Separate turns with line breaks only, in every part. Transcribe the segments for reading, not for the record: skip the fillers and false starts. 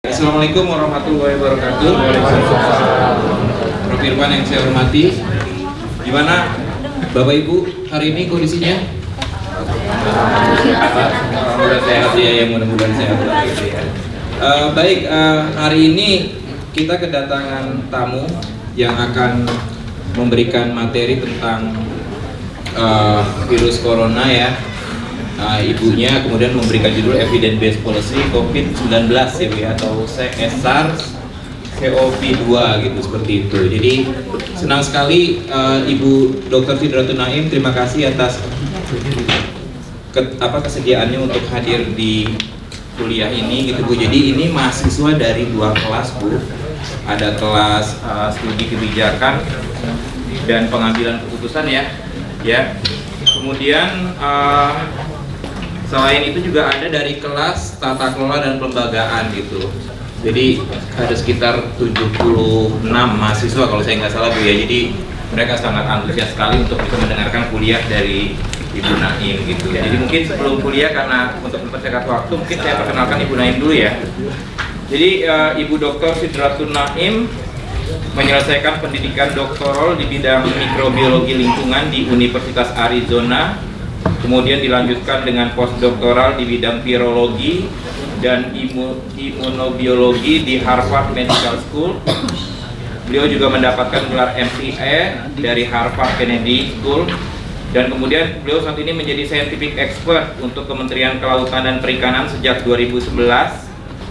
Assalamualaikum warahmatullahi wabarakatuh. Prof Irfan yang saya hormati, gimana Bapak Ibu hari ini kondisinya? Mudah-mudahan sehat ya, yang mudah-mudahan sehat gitu ya. Baik, hari ini kita kedatangan tamu yang akan memberikan materi tentang virus corona ya. Ibunya kemudian memberikan judul Evidence Based Policy COVID-19 ya, atau SARS-CoV-2 gitu, seperti itu. Jadi senang sekali Ibu Dr. Sidratun Naim, terima kasih atas kesediaannya untuk hadir di kuliah ini gitu Bu. Jadi ini mahasiswa dari dua kelas Bu. Ada kelas studi kebijakan dan pengambilan keputusan ya. Kemudian selain itu juga ada dari kelas tata kelola dan pelembagaan gitu. Jadi ada sekitar 76 mahasiswa kalau saya nggak salah Bu ya. Jadi mereka sangat antusias sekali untuk bisa mendengarkan kuliah dari Ibu Naim gitu. Jadi mungkin sebelum kuliah, karena untuk mempersingkat waktu, mungkin saya perkenalkan Ibu Naim dulu ya. Jadi Ibu Dr. Sidratun Naim menyelesaikan pendidikan doktoral di bidang mikrobiologi lingkungan di Universitas Arizona. Kemudian dilanjutkan dengan postdoktoral di bidang virologi dan imunobiologi di Harvard Medical School. Beliau juga mendapatkan gelar MPA dari Harvard Kennedy School. Dan kemudian beliau saat ini menjadi scientific expert untuk Kementerian Kelautan dan Perikanan sejak 2011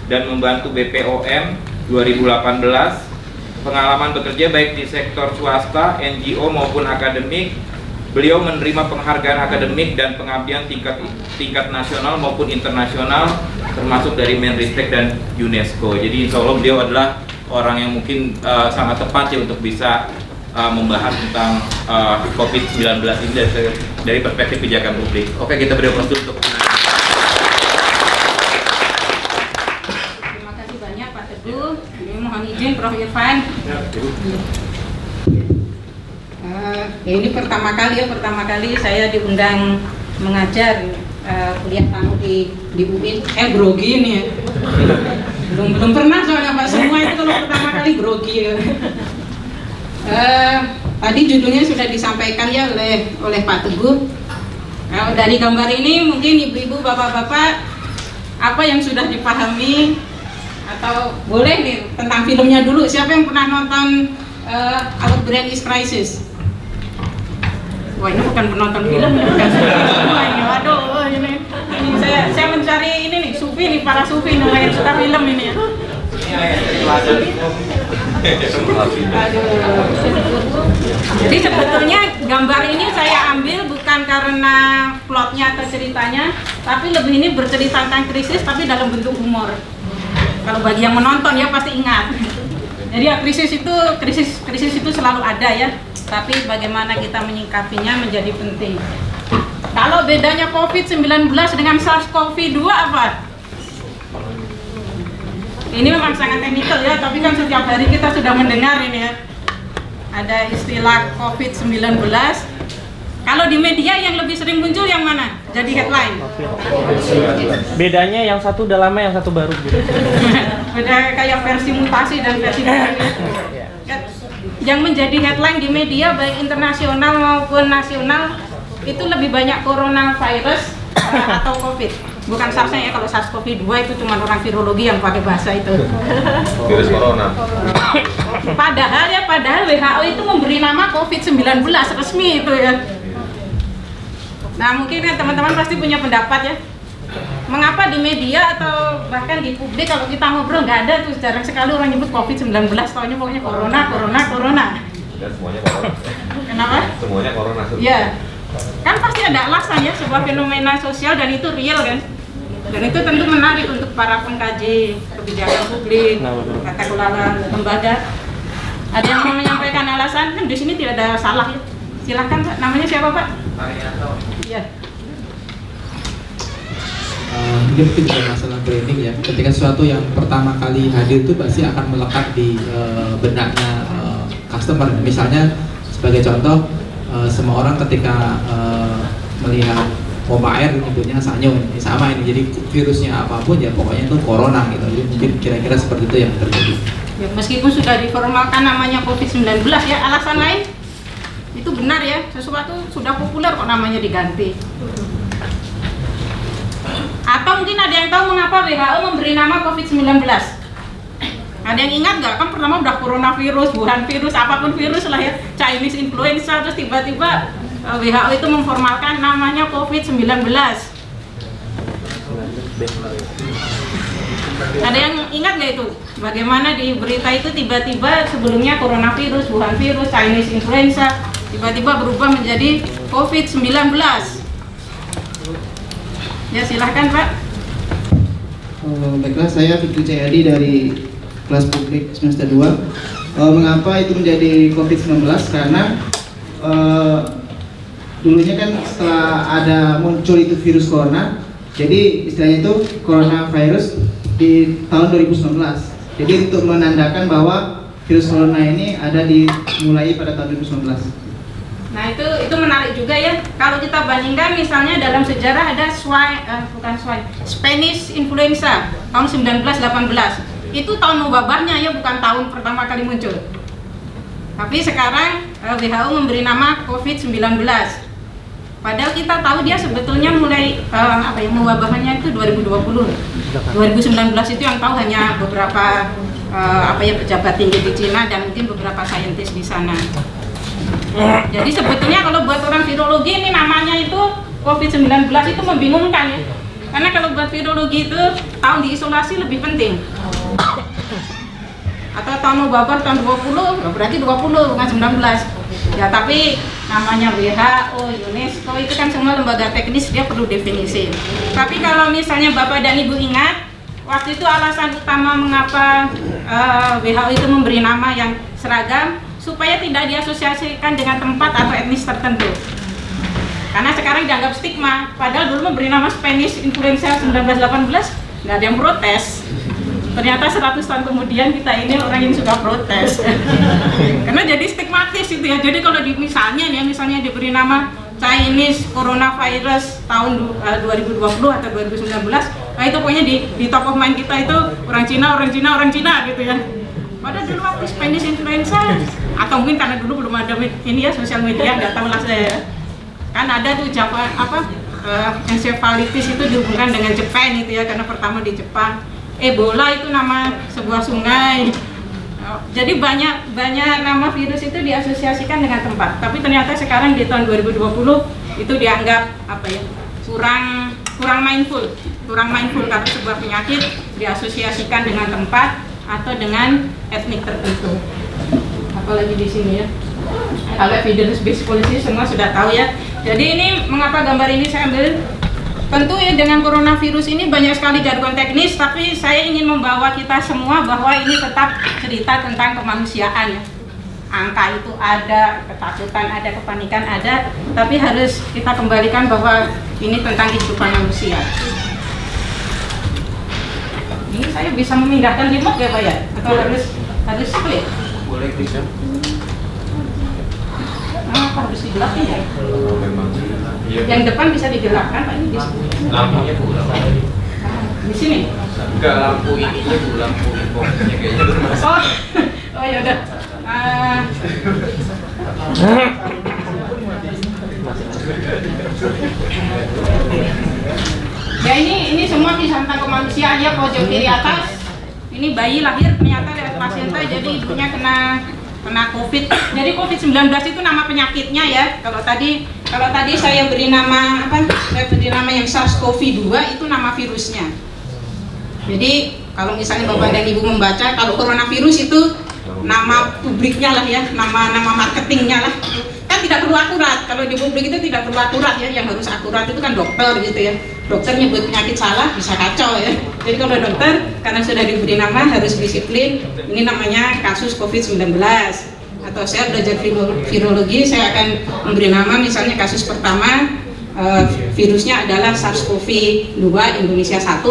dan membantu BPOM 2018. Pengalaman bekerja baik di sektor swasta, NGO maupun akademik. Beliau menerima penghargaan akademik dan pengabdian tingkat nasional maupun internasional, termasuk dari Menristek dan UNESCO. Jadi insya Allah beliau adalah orang yang mungkin sangat tepat ya untuk bisa membahas tentang COVID-19 ini dari perspektif kebijakan publik. Oke, kita beri waktu untuk
Terima kasih banyak Pak Teguh. Mohon izin Prof Irfan. Ini pertama kali saya diundang mengajar kuliah tamu di UIN. Grogi ini ya. Belum pernah soalnya Pak, semua itu kalau pertama kali grogi ya. Tadi judulnya sudah disampaikan ya oleh Pak Teguh. Dari gambar ini mungkin ibu-ibu, bapak-bapak, apa yang sudah dipahami, atau boleh nih tentang filmnya dulu. Siapa yang pernah nonton Our Brain is Crisis? Wah, ini bukan penonton film, ini bukan semua ini. Waduh, ini saya mencari ini nih, sufi nih, para sufi nih yang suka film ini ya. Jadi sebetulnya gambar ini saya ambil bukan karena plotnya atau ceritanya, tapi lebih ini bercerita tentang krisis tapi dalam bentuk humor. Kalau bagi yang menonton ya pasti ingat. Jadi ya, krisis itu selalu ada ya, tapi bagaimana kita menyikapinya menjadi penting. Kalau bedanya COVID-19 dengan SARS-CoV-2 apa? Ini memang sangat teknikal ya, tapi kan setiap hari kita sudah mendengar ini ya. Ada istilah COVID-19. Kalau di media yang lebih sering muncul yang mana? Jadi headline.
Bedanya yang satu udah lama, yang satu baru gitu.
Beda kayak versi mutasi dan versi baru. Yang menjadi headline di media baik internasional maupun nasional itu lebih banyak coronavirus atau COVID. Bukan SARS-nya ya, kalau SARS-CoV-2 itu cuma orang virologi yang pakai bahasa itu.
Virus corona.
Padahal WHO itu memberi nama COVID-19 resmi itu ya. Nah mungkin kan teman-teman pasti punya pendapat ya. Mengapa di media atau bahkan di publik kalau kita ngobrol nggak ada tuh, jarang sekali orang nyebut COVID-19, taunya pokoknya corona.
Dan semuanya corona.
Kenapa?
Semuanya corona.
Ya, kan pasti ada alasan ya, sebuah fenomena sosial dan itu real kan. Dan itu tentu menarik untuk para pengkaji kebijakan publik, tata kelola lembaga. Ada yang mau menyampaikan alasan? Kan di sini tidak ada salah ya. Silakan Pak, namanya siapa Pak? Iya.
Mungkin bukan masalah branding ya. Ketika sesuatu yang pertama kali hadir itu pasti akan melekat di benaknya customer. Misalnya sebagai contoh, semua orang ketika melihat pompa air nyebutnya sanyo, ini sama ini. Jadi virusnya apapun ya pokoknya itu corona gitu. Jadi mungkin kira-kira seperti itu yang terjadi.
Ya, meskipun sudah diformalkan namanya COVID-19 ya, alasan lain itu benar ya, sesuatu sudah populer kok namanya diganti. Atau mungkin ada yang tahu mengapa WHO memberi nama COVID-19? Ada yang ingat nggak? Kan pertama udah coronavirus, Wuhan virus, apapun virus lah ya, Chinese influenza, terus tiba-tiba WHO itu memformalkan namanya COVID-19. Ada yang ingat nggak itu? Bagaimana di berita itu tiba-tiba sebelumnya coronavirus, Wuhan virus, Chinese influenza, tiba-tiba berubah menjadi COVID-19. Ya silahkan Pak.
Baiklah, saya Fikri Cahyadi dari kelas publik semester 2. Mengapa itu menjadi COVID-19? Karena dulunya kan setelah ada muncul itu virus corona, jadi istilahnya itu coronavirus di tahun 2019. Jadi untuk menandakan bahwa virus corona ini ada dimulai pada tahun 2019.
Nah itu menarik juga ya. Kalau kita bandingkan misalnya dalam sejarah ada Spanish influenza tahun 1918. Itu tahun wabahnya ya, bukan tahun pertama kali muncul. Tapi sekarang WHO memberi nama COVID-19. Padahal kita tahu dia sebetulnya mulai mewabahnya itu 2020. 2019 itu yang tahu hanya beberapa pejabat tinggi di Cina dan mungkin beberapa saintis di sana. Jadi sebetulnya kalau buat orang virologi ini namanya itu COVID-19 itu membingungkan ya. Karena kalau buat virologi itu tahun diisolasi lebih penting. Atau tahun wabah tahun 20, berarti 20 bukan 19. Ya tapi namanya WHO, UNESCO itu kan semua lembaga teknis, dia perlu definisi. Tapi kalau misalnya Bapak dan Ibu ingat, waktu itu alasan utama mengapa WHO itu memberi nama yang seragam supaya tidak diasosiasikan dengan tempat atau etnis tertentu. Karena sekarang dianggap stigma, padahal dulu memberi nama Spanish influenza 1918 nggak ada yang protes. Ternyata 100 tahun kemudian kita ini orang yang suka protes. Karena jadi stigmatis itu ya. Jadi kalau misalnya diberi nama Chinese coronavirus tahun 2020 atau 2019, nah itu pokoknya di top of mind kita itu orang Cina gitu ya. Padahal dulu waktu Spanish influenza, atau mungkin karena dulu belum ada ini ya sosial media, nggak tahu lah saya. Kan ada tuh encephalitis itu dihubungkan dengan Jepang itu ya, karena pertama di Jepang. Ebola itu nama sebuah sungai. Jadi banyak nama virus itu diasosiasikan dengan tempat. Tapi ternyata sekarang di tahun 2020 itu dianggap kurang mindful karena sebuah penyakit diasosiasikan dengan tempat atau dengan etnik tertentu. Apalagi di sini ya. Kalau evidence based policy semua sudah tahu ya. Jadi ini mengapa gambar ini saya ambil? Tentu ya dengan coronavirus ini banyak sekali jargon teknis, tapi saya ingin membawa kita semua bahwa ini tetap cerita tentang kemanusiaan ya. Angka itu ada, ketakutan ada, kepanikan ada, tapi harus kita kembalikan bahwa ini tentang kehidupan manusia. Ini saya bisa memindahkan remote ya Pak ya? Atau harus split?
Boleh bisa.
Harus digelapin ya?
Memang.
Yang depan bisa digelapkan Pak, ini di sini.
Lampunya kurang.
Di sini?
Enggak, lampu ininya tuh, lampu infoxnya kayaknya bermasalah.
Oh ya udah. Ya ini semua kisah tentang kemanusiaan ya. Pojok kiri atas ini bayi lahir ternyata lewat placenta, jadi ibunya kena COVID. Jadi COVID-19 itu nama penyakitnya ya. Kalau tadi saya beri nama saya beri nama yang SARS-CoV-2 itu nama virusnya. Jadi kalau misalnya Bapak dan Ibu membaca, kalau coronavirus itu nama publiknya lah ya, nama marketingnya lah. Kan tidak perlu akurat. Kalau di publik itu tidak perlu akurat ya. Yang harus akurat itu kan dokter gitu ya. Dokter nyebut penyakit salah bisa kacau ya. Jadi kalau dokter karena sudah diberi nama harus disiplin. Ini namanya kasus COVID-19. Atau saya belajar virologi, saya akan memberi nama misalnya kasus pertama virusnya adalah SARS-CoV-2 Indonesia 1.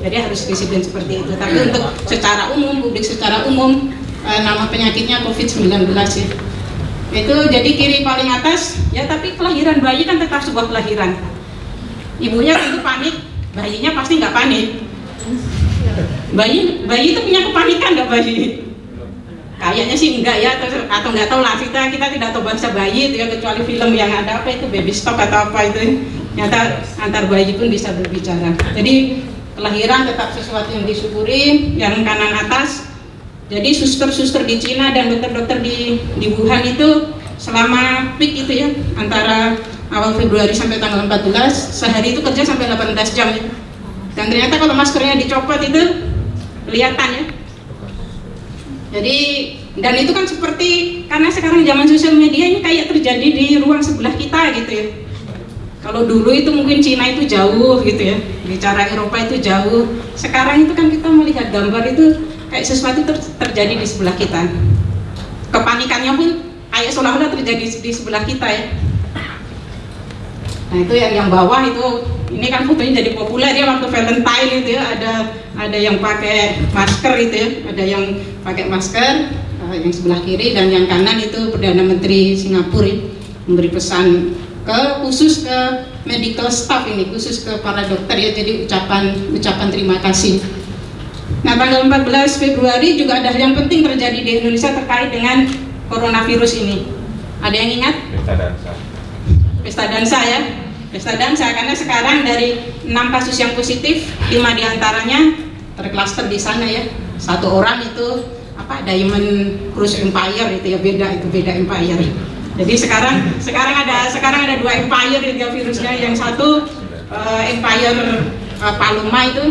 Jadi harus disiplin seperti itu. Tapi untuk secara umum, publik secara umum nama penyakitnya COVID-19 ya. Itu jadi kiri paling atas ya, tapi kelahiran bayi kan tetap sebuah kelahiran. Ibunya tentu panik, bayinya pasti nggak panik. Bayi itu punya kepanikan nggak bayi? Kayaknya sih enggak ya, atau nggak tahu lah, kita tidak tahu bahasa bayi itu ya, kecuali film yang ada apa itu baby stock atau apa itu, nyata antar bayi pun bisa berbicara. Jadi kelahiran tetap sesuatu yang disyukuri. Yang kanan atas, jadi suster-suster di Cina dan dokter-dokter di Wuhan itu selama peak itu ya, antara awal Februari sampai tanggal 14, sehari itu kerja sampai 18 jam ya. Dan ternyata kalau maskernya dicopot itu kelihatan ya. Jadi, dan itu kan seperti, karena sekarang zaman sosial media ini kayak terjadi di ruang sebelah kita gitu ya. Kalau dulu itu mungkin Cina itu jauh gitu ya, bicara Eropa itu jauh. Sekarang itu kan kita melihat gambar itu kayak sesuatu terjadi di sebelah kita. Kepanikannya pun kayak seolah-olah terjadi di sebelah kita ya. Nah itu yang bawah itu, ini kan fotonya jadi populer ya waktu Valentine itu ya, ada yang pakai masker itu ya, ada yang pakai masker, yang sebelah kiri, dan yang kanan itu Perdana Menteri Singapura ya, memberi pesan khusus ke medical staff ini, khusus ke para dokter ya, jadi ucapan terima kasih. Nah tanggal 14 Februari juga ada yang penting terjadi di Indonesia terkait dengan coronavirus ini. Ada yang ingat? Pesta dansa ya, pesta dansa, karena sekarang dari 6 kasus yang positif, 5 diantaranya terklaster di sana ya. Satu orang itu apa, Diamond Cruise Empire itu ya, beda empire. Jadi sekarang ada 2 empire ya virusnya, yang satu empire Paloma itu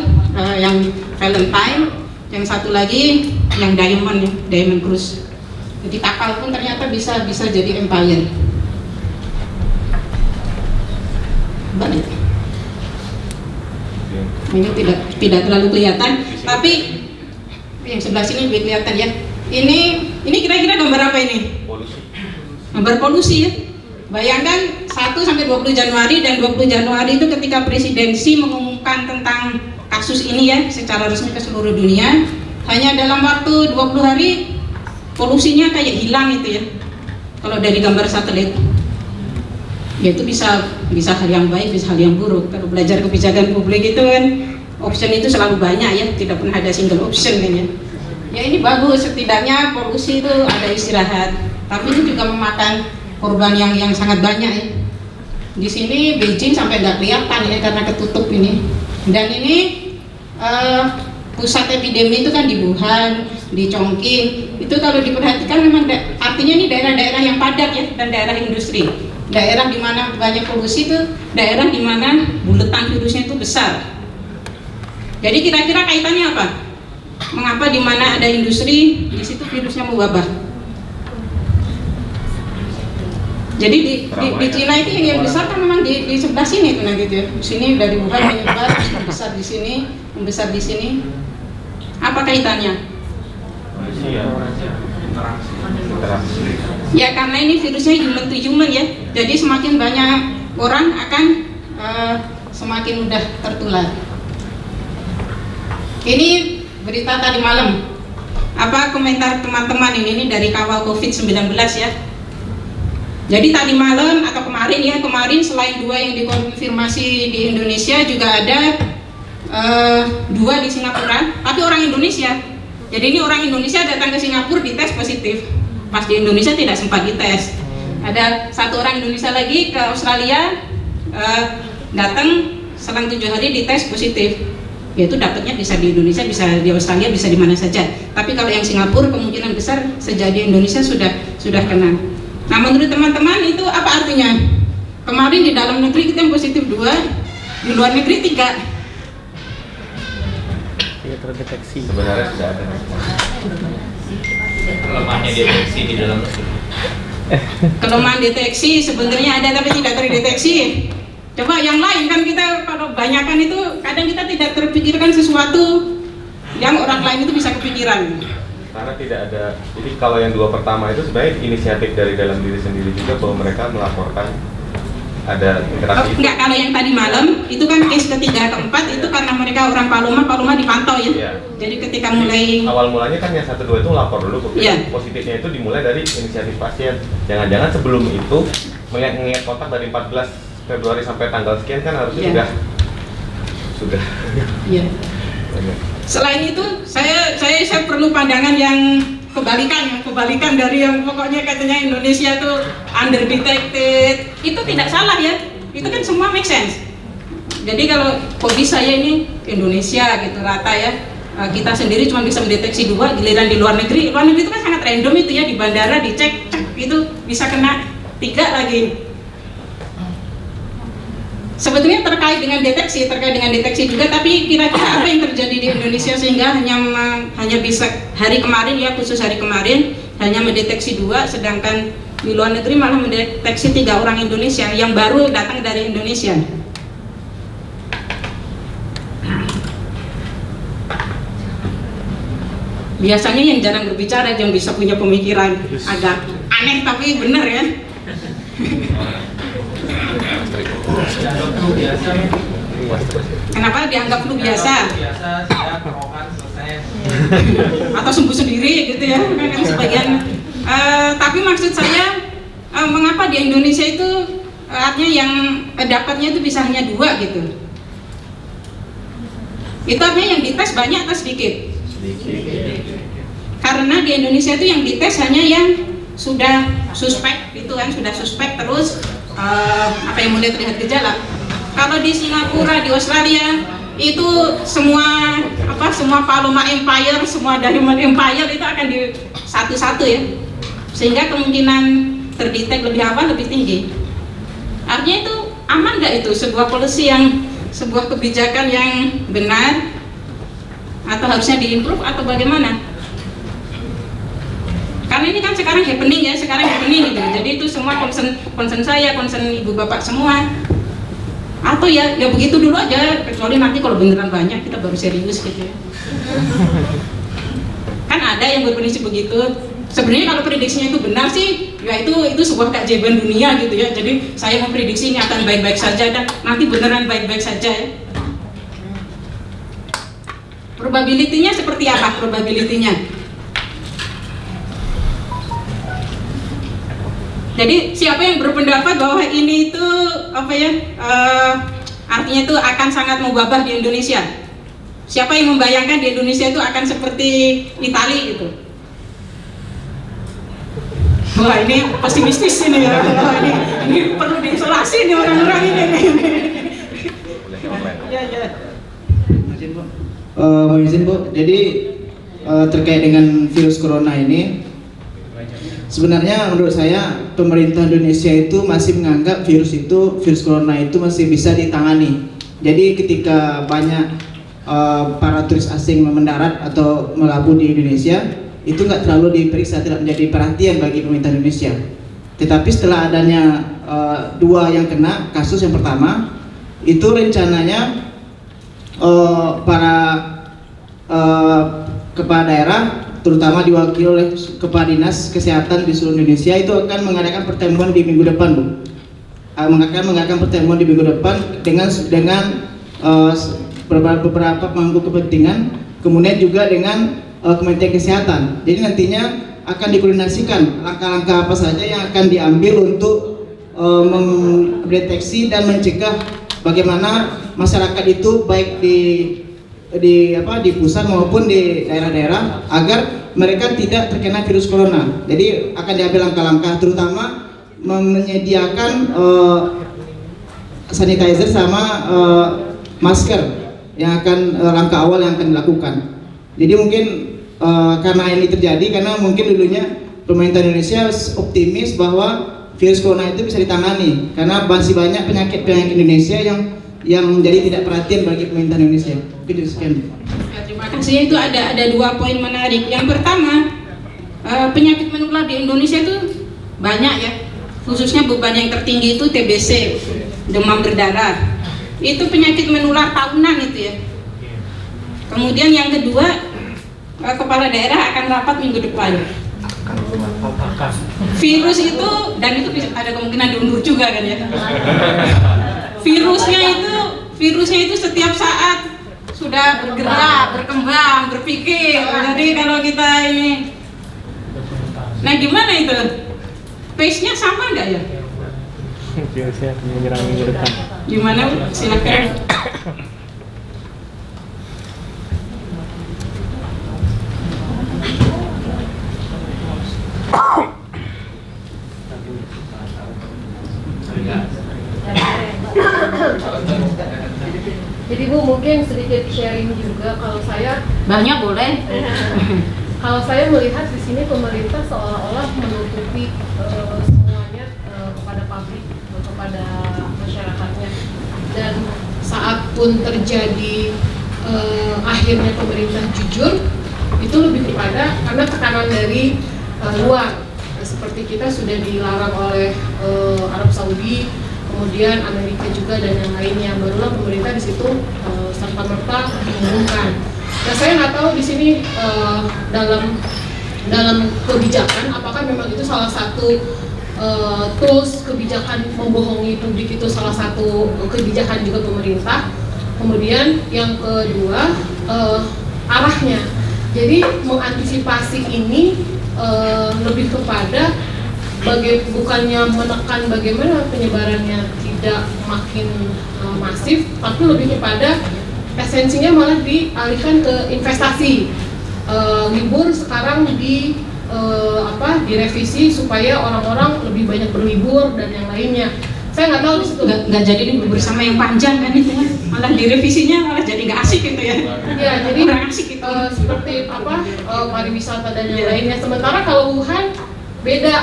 yang Valentine, yang satu lagi yang Diamond Cruise. Jadi kapal pun ternyata bisa jadi empire. Balik. Ini tidak terlalu kelihatan, tapi yang sebelah sini lebih kelihatan ya. Ini kira-kira gambar apa ini?
Polusi.
Gambar polusi ya. Bayangkan 1 sampai 20 Januari, dan 20 Januari itu ketika presidensi mengumumkan tentang kasus ini ya secara resmi ke seluruh dunia, hanya dalam waktu 20 hari polusinya kayak hilang itu ya. Kalau dari gambar satelit, ya itu bisa hal yang baik, bisa hal yang buruk. Kalau belajar kebijakan publik itu kan option itu selalu banyak ya, tidak pernah ada single option kan ya. Ya ini bagus, setidaknya polusi itu ada istirahat, tapi itu juga memakan korban yang sangat banyak ya. Di sini Beijing sampai nggak kelihatan ya karena ketutup ini. Dan ini pusat epidemi itu kan di Wuhan, di Chongqing. Itu kalau diperhatikan memang artinya ini daerah-daerah yang padat ya, dan daerah industri. Daerah di mana banyak polusi itu daerah di mana buletan virusnya itu besar. Jadi kira-kira kaitannya apa? Mengapa di mana ada industri di situ virusnya mewabah? Jadi di Cina itu yang besar kan memang di sebelah sini tuh gitu ya. Di sini dari Wuhan menyebar, membesar di sini, membesar di sini. Apa kaitannya? Ya karena ini virusnya human to human ya, jadi semakin banyak orang akan semakin mudah tertular. Ini berita tadi malam. Apa komentar teman-teman ini dari kawal COVID-19 ya. Jadi tadi malam atau kemarin selain 2 yang dikonfirmasi di Indonesia, juga ada 2 di Singapura, tapi orang Indonesia. Jadi ini orang Indonesia datang ke Singapura dites positif. Pas di Indonesia tidak sempat dites. Ada 1 orang Indonesia lagi ke Australia, datang selang 7 hari dites positif. Yaitu dapatnya bisa di Indonesia, bisa di Australia, bisa di mana saja. Tapi kalau yang Singapura kemungkinan besar sejak di Indonesia sudah kena. Nah menurut teman-teman itu apa artinya? Kemarin di dalam negeri kita yang positif 2, di luar negeri 3.
Tidak terdeteksi.
Sebenarnya sudah ada.
Lemahnya deteksi di dalam negeri.
Kelemahan deteksi sebenarnya ada tapi tidak terdeteksi. Coba yang lain kan, kita kalau banyakan itu kadang kita tidak terpikirkan sesuatu yang orang lain itu bisa kepikiran.
Karena tidak ada. Jadi kalau yang 2 pertama itu sebenarnya inisiatif dari dalam diri sendiri juga, bahwa mereka melaporkan ada interaksi.
Enggak, kalau yang tadi malam itu kan case ketiga keempat itu karena mereka orang Paloma dipantau ya.
Iya.
Jadi ketika mulai
Awal mulanya kan yang 1, 2 itu lapor dulu,
Iya.
positifnya itu dimulai dari inisiatif pasien. Jangan-jangan sebelum itu mengingat kontak dari 14 Februari sampai tanggal sekian kan harusnya
Iya.
sudah
Iya.
banyak.
Selain itu, saya perlu pandangan yang kebalikan dari yang pokoknya katanya Indonesia tuh underdetected. Itu tidak salah ya. Itu kan semua make sense. Jadi kalau kok bisa ya ini Indonesia gitu rata ya. Kita sendiri cuma bisa mendeteksi 2, giliran di luar negeri itu kan sangat random itu ya, di bandara dicek cek itu bisa kena 3 lagi. Sebetulnya terkait dengan deteksi juga, tapi kira-kira apa yang terjadi di Indonesia sehingga hanya bisa hari kemarin ya, khusus hari kemarin hanya mendeteksi 2, sedangkan di luar negeri malah mendeteksi 3 orang Indonesia yang baru datang dari Indonesia. Biasanya yang jarang berbicara, yang bisa punya pemikiran agak aneh tapi benar ya. Kenapa dianggap flu biasa? Atau sembuh sendiri gitu ya, kan sebagian. Tapi maksud saya, mengapa di Indonesia itu artinya yang dapatnya itu bisa hanya 2 gitu? Itu artinya yang dites banyak atau sedikit? Karena di Indonesia itu yang dites hanya yang sudah suspek gitu kan, sudah suspek terus yang mulai terlihat gejala. Kalau di Singapura, di Australia itu semua Paloma Empire, semua Diamond Empire itu akan di satu-satu ya, sehingga kemungkinan terdetek lebih awal lebih tinggi. Artinya itu aman nggak itu sebuah policy sebuah kebijakan yang benar? Atau harusnya diimprove atau bagaimana? Karena ini kan sekarang happening gitu. Jadi itu semua concern saya, concern ibu bapak semua. Atau ya begitu dulu aja, kecuali nanti kalau beneran banyak kita baru serius gitu ya. Kan ada yang berprediksi begitu. Sebenarnya kalau prediksinya itu benar sih, ya itu sebuah keajaiban dunia gitu ya. Jadi saya memprediksi ini akan baik-baik saja dan nanti beneran baik-baik saja ya. Probability-nya seperti apa probability-nya? Jadi siapa yang berpendapat bahwa ini itu artinya itu akan sangat mewabah di Indonesia? Siapa yang membayangkan di Indonesia itu akan seperti Italia gitu? Wah ini pesimistis ini ya. Wah, ini perlu diisolasi nih orang-orang ini. Ya.
Mohon izin Bu, jadi terkait dengan virus corona ini, sebenarnya menurut saya pemerintah Indonesia itu masih menganggap virus corona itu masih bisa ditangani. Jadi ketika banyak para turis asing mendarat atau melabur di Indonesia, itu nggak terlalu diperiksa, tidak menjadi perhatian bagi pemerintah Indonesia. Tetapi setelah adanya 2 yang kena kasus yang pertama, itu rencananya para kepala daerah terutama diwakili oleh Kepala Dinas Kesehatan di seluruh Indonesia itu akan mengadakan pertemuan di minggu depan Bu. Mengadakan pertemuan di minggu depan dengan beberapa pemangku kepentingan, kemudian juga dengan Kementerian Kesehatan. Jadi nantinya akan dikoordinasikan langkah-langkah apa saja yang akan diambil untuk mendeteksi dan mencegah bagaimana masyarakat itu baik di pusat maupun di daerah-daerah agar mereka tidak terkena virus corona. Jadi akan diambil langkah-langkah terutama menyediakan sanitizer sama masker yang akan langkah awal yang akan dilakukan. Jadi mungkin karena ini terjadi karena mungkin dulunya pemerintah Indonesia optimis bahwa virus corona itu bisa ditangani karena masih banyak penyakit Indonesia yang menjadi tidak perhatian bagi pemerintah Indonesia. Mungkin itu sekian.
Ya, terima kasih. Itu ada 2 poin menarik. Yang pertama, penyakit menular di Indonesia itu banyak ya. Khususnya beban yang tertinggi itu TBC, demam berdarah. Itu penyakit menular tahunan itu ya. Kemudian yang kedua, kepala daerah akan rapat minggu depan. Virus itu, dan itu bisa ada kemungkinan diundur juga kan ya. Virusnya itu setiap saat sudah bergerak, berkembang, berpikir. Jadi kalau kita ini, nah gimana itu? Pace-nya sama nggak ya?
Virusnya menyerang minggu depan.
Gimana? Silakan.
Jadi Bu mungkin sedikit sharing juga kalau saya
Banyak boleh.
kalau saya melihat di sini pemerintah seolah-olah menutupi semuanya kepada publik atau kepada masyarakatnya, dan saat pun terjadi akhirnya pemerintah jujur itu lebih kepada karena tekanan dari luar, seperti kita sudah dilarang oleh Arab Saudi, kemudian Amerika juga dan yang lainnya, barulah pemerintah di situ serta-merta mengumumkan. Nah, saya nggak tahu di sini dalam kebijakan apakah memang itu salah satu tools kebijakan membohongi publik, itu salah satu kebijakan juga pemerintah. Kemudian yang kedua arahnya. Jadi mengantisipasi ini lebih kepada bukannya menekan bagaimana penyebarannya tidak makin masif, tapi lebih kepada esensinya malah dialihkan ke investasi. Libur sekarang direvisi supaya orang-orang lebih banyak berlibur dan yang lainnya. Saya nggak tahu di situ.
Nggak jadi libur bersama yang panjang kan itu ya. Malah direvisinya malah jadi nggak asik gitu ya.
Ya, jadi
kurang asik gitu.
Seperti pariwisata dan yang lainnya. Sementara kalau Wuhan beda,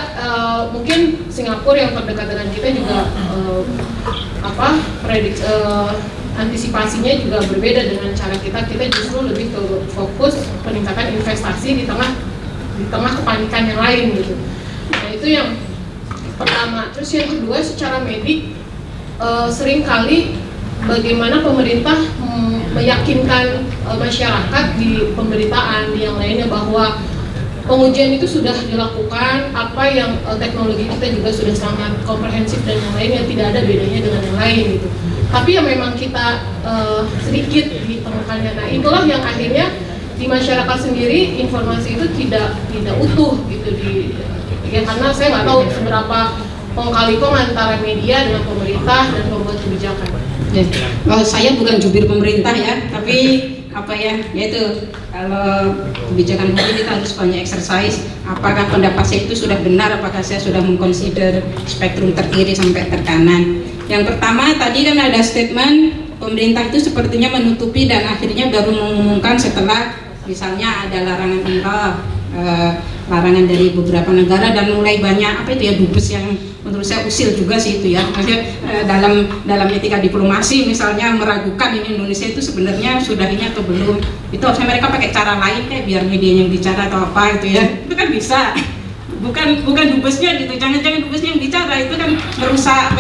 mungkin Singapura yang terdekat dengan kita juga antisipasinya juga berbeda dengan cara kita justru lebih ke fokus peningkatan investasi di tengah kepanikan yang lain gitu. Nah itu yang pertama. Terus yang kedua, secara medik seringkali bagaimana pemerintah meyakinkan masyarakat di pemberitaan di yang lainnya bahwa pengujian itu sudah dilakukan, apa yang teknologi kita juga sudah sangat komprehensif dan yang lainnya, tidak ada bedanya dengan yang lain gitu. Tapi yang memang kita sedikit ditemukannya. Nah itulah yang akhirnya di masyarakat sendiri informasi itu tidak utuh gitu ya, karena saya nggak tahu seberapa kong kali kong antara media dengan pemerintah dan pembuat kebijakan.
Ya. Saya bukan jubir pemerintah ya, tapi yaitu kalau kebijakan publik kita harus banyak exercise. Apakah pendapat saya itu sudah benar? Apakah saya sudah mengconsider spektrum terkiri sampai terkanan? Yang pertama tadi kan ada statement pemerintah itu sepertinya menutupi dan akhirnya baru mengumumkan setelah misalnya ada larangan umroh, larangan dari beberapa negara, dan mulai banyak dubes yang menurut saya usil juga sih itu ya. Maksudnya dalam etika diplomasi misalnya meragukan ini Indonesia itu sebenarnya sudah ini atau belum. Itu harusnya mereka pakai cara lain kayak biar media yang bicara atau apa itu ya. Itu kan bisa. Bukan dubesnya gitu. Jangan dubesnya yang bicara, itu kan merusak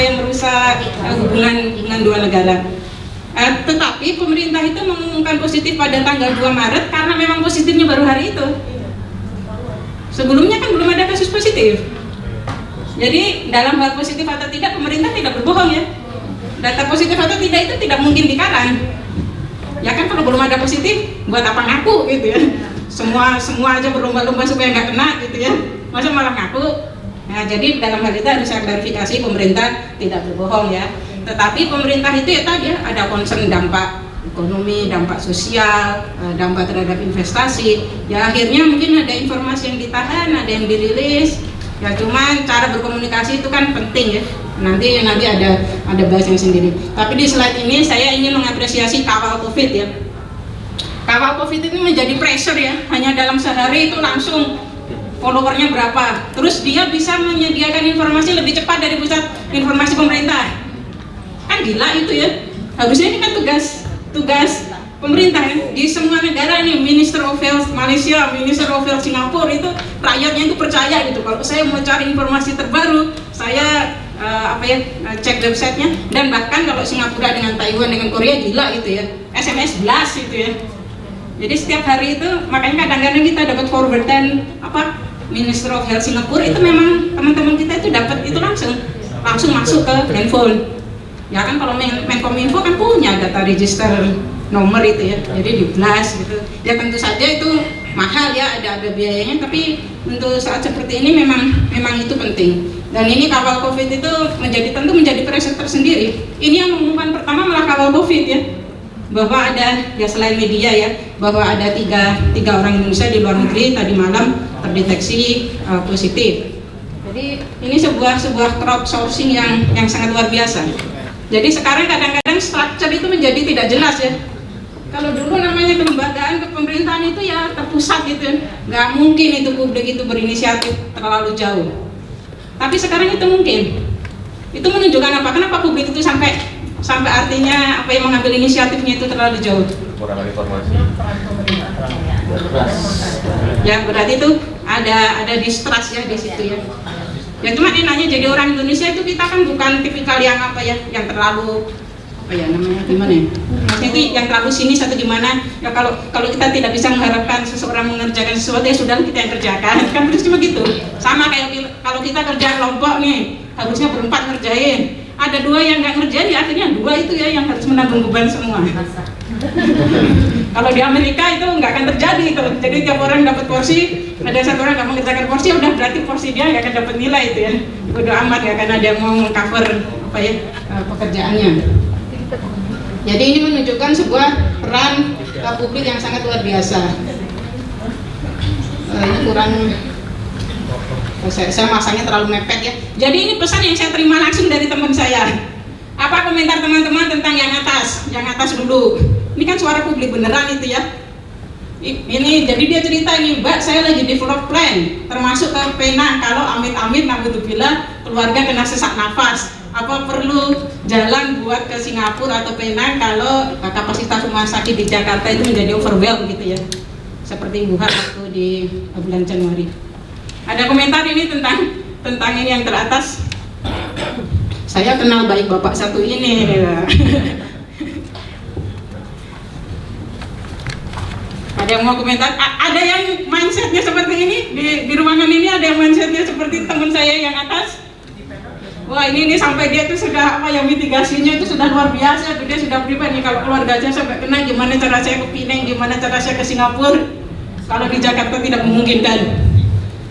hubungan dua negara. Tetapi pemerintah itu mengumumkan positif pada tanggal 2 Maret karena memang positifnya baru hari itu. Sebelumnya kan belum ada kasus positif. Jadi dalam hal positif atau tidak, pemerintah tidak berbohong ya. Data positif atau tidak itu tidak mungkin dikarang. Ya kan kalau belum ada positif, buat apa ngaku gitu ya. Semua aja berlomba-lomba supaya nggak kena gitu ya. Masa malah ngaku. Nah jadi dalam hal itu harus saya klarifikasi, pemerintah tidak berbohong ya. Tetapi pemerintah itu ya tadi ada concern dampak ekonomi, dampak sosial, dampak terhadap investasi. Ya akhirnya mungkin ada informasi yang ditahan, ada yang dirilis. Ya cuman cara berkomunikasi itu kan penting ya. Nanti ada bahasanya sendiri. Tapi di slide ini saya ingin mengapresiasi kawal COVID ya. Kawal COVID ini menjadi pressure ya. Hanya dalam sehari itu langsung followernya berapa. Terus dia bisa menyediakan informasi lebih cepat dari pusat informasi pemerintah. Kan gila itu ya. Harusnya ini kan tugas pemerintah kan. Di semua negara nih, Minister of Health Malaysia, Minister of Health Singapura, itu rakyatnya itu percaya gitu. Kalau saya mau cari informasi terbaru, saya cek websitenya. Dan bahkan kalau Singapura dengan Taiwan dengan Korea gila gitu ya, SMS blast gitu ya. Jadi setiap hari itu, makanya kadang-kadang kita dapat forwardan Minister of Health Singapura, itu memang teman-teman kita itu dapat itu langsung masuk ke handphone. Ya kan kalau Menkominfo kan punya data register nomor itu ya, jadi di blast gitu. Ya tentu saja itu mahal ya, ada biayanya, tapi untuk saat seperti ini memang itu penting. Dan ini kawal COVID itu tentu menjadi pressure tersendiri. Ini yang mengumumkan pertama malah kawal COVID ya, bahwa ada ya selain media ya, bahwa ada tiga orang Indonesia di luar negeri tadi malam terdeteksi positif. Jadi ini sebuah crowdsourcing yang sangat luar biasa. Jadi sekarang kadang-kadang structure itu menjadi tidak jelas ya. Kalau dulu namanya kelembagaan kepemerintahan itu ya terpusat gitu, nggak mungkin itu publik itu berinisiatif terlalu jauh. Tapi sekarang itu mungkin. Itu menunjukkan apa? Kenapa publik itu sampai artinya apa yang mengambil inisiatifnya itu terlalu jauh?
Kurang informasi.
Ya berarti itu ada distrust ya di situ ya. Ya cuma enaknya jadi orang Indonesia itu kita kan bukan tipikal yang apa ya, yang terlalu apa ya namanya gimana ya? Maksudnya itu yang terlalu sinis atau gimana? Ya kalau kita tidak bisa mengharapkan seseorang mengerjakan sesuatu ya sudah kita yang kerjakan. Kan terus cuma gitu. Sama kayak kalau kita kerja kelompok nih, harusnya berempat ngerjain. Ada dua yang nggak ngerjain ya akhirnya dua itu ya yang harus menanggung beban semua. Kalau di Amerika itu nggak akan terjadi itu. Jadi tiap orang dapat porsi, ada satu orang nggak mengerjakan porsi, udah berarti porsi dia nggak akan dapat nilai itu ya. Bodo amat nggak akan ada yang mau mengcover apa ya pekerjaannya. Jadi ini menunjukkan sebuah peran publik yang sangat luar biasa. Ini kurang, saya masangnya terlalu mepet ya. Jadi ini pesan yang saya terima langsung dari teman saya. Apa komentar teman-teman tentang yang atas dulu? Ini kan suara publik beneran itu ya. Ini jadi dia cerita ini, Mbak saya lagi develop plan, termasuk ke Penang kalau amit-amit naudzubillah keluarga kena sesak nafas. Apa perlu jalan buat ke Singapura atau Penang kalau kapasitas rumah sakit di Jakarta itu menjadi overwhelmed gitu ya, seperti Wuhan waktu di bulan Januari. Ada komentar ini tentang ini yang teratas. Saya kenal baik bapak satu ini. Ada yang mau komentar? Ada yang mindsetnya seperti ini di ruangan ini, ada yang mindsetnya seperti teman saya yang atas. Wah ini sampai dia tuh sudah apa ya, mitigasinya itu sudah luar biasa. Dia sudah prepare nih kalau keluarganya sampai kena, gimana cara saya ke Penang, gimana cara saya ke Singapura kalau di Jakarta tidak memungkinkan.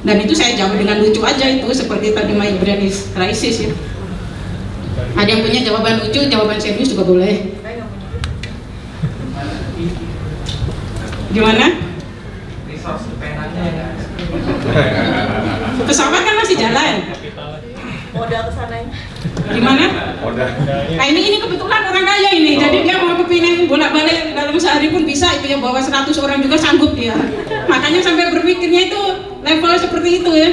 Dan itu saya jawab dengan lucu aja itu, seperti tadi my brain is crisis ya. Ada yang punya jawaban lucu, jawaban serius juga boleh. Gimana? Pesawat kan masih jalan.
Modal kesananya.
Gimana? Nah ini kebetulan orang kaya ini, jadi dia mau ke Penang bolak-balik dalam sehari pun bisa itu ya, bawa 100 orang juga sanggup dia. Makanya sampai berpikirnya itu level seperti itu ya.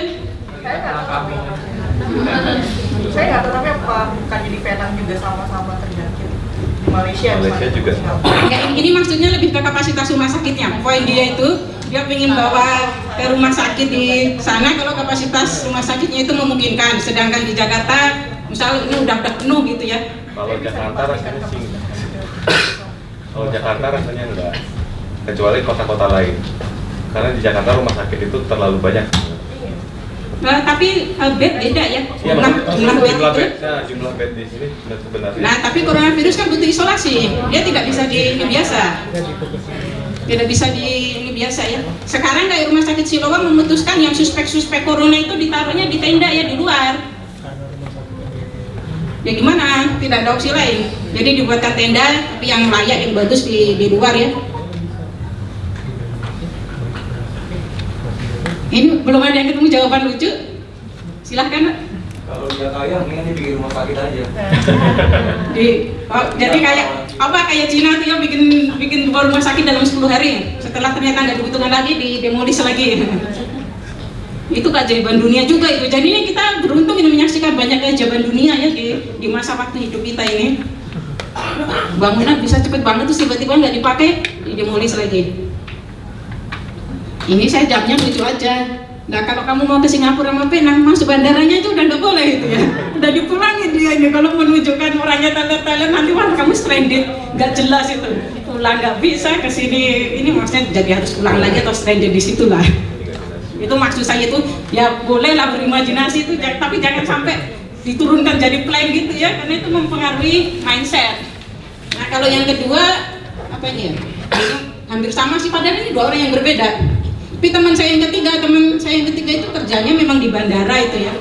Saya nggak tahu tapi apa bukannya di Penang juga sama-sama terjangkit. Di Malaysia
juga.
Ya, ini maksudnya lebih ke kapasitas rumah sakitnya. Poin dia itu dia ingin bawa ke rumah sakit di sana kalau kapasitas rumah sakitnya itu memungkinkan. Sedangkan di Jakarta, misal ini udah penuh gitu ya.
Kalau Jakarta rasanya sih, kalau Jakarta rasanya enggak, kecuali kota-kota lain. Karena di Jakarta rumah sakit itu terlalu banyak.
Nah, tapi bed beda ya.
Iya, jumlah bed di sini sebenarnya.
Nah, tapi coronavirus kan butuh isolasi. Dia tidak bisa di ini biasa. Tidak bisa di ini biasa ya. Sekarang kayak rumah sakit Siloam memutuskan yang suspek corona itu ditaruhnya di tenda ya, di luar. Ya gimana? Tidak ada opsi lain. Jadi dibuatkan tenda tapi yang layak, yang bagus di luar ya. Ini belum ada yang ketemu jawaban lucu. Silahkan.
Kalau dia kaya, mendingan dia bikin rumah sakit aja.
Jadi kayak Cina tuh ya bikin dua rumah sakit dalam 10 hari. Setelah ternyata nggak dibutuhkan lagi, didemolis lagi. Itu keajaiban dunia juga itu. Jadi ini kita beruntung ini menyaksikan banyak keajaiban dunia ya di masa waktu hidup kita ini. Bangunan bisa cepet banget tuh tiba-tiba nggak dipakai, didemolis lagi. Ini saya jawabnya lucu aja. Nah kalau kamu mau ke Singapura sama Penang, masuk bandaranya itu udah nggak boleh itu ya. Udah dipulangin dia ini. Kalau menunjukkan orangnya talent nanti wah kamu stranded, nggak jelas itu. Pulang nggak bisa ke sini. Ini maksudnya jadi harus pulang lagi atau stranded di situ lah. Itu maksud saya itu ya bolehlah berimajinasi itu, tapi jangan sampai diturunkan jadi plan gitu ya, karena itu mempengaruhi mindset. Nah kalau yang kedua apa ini ya? Ini hampir sama sih, padahal ini dua orang yang berbeda. Tapi teman saya yang ketiga itu kerjanya memang di bandara itu ya.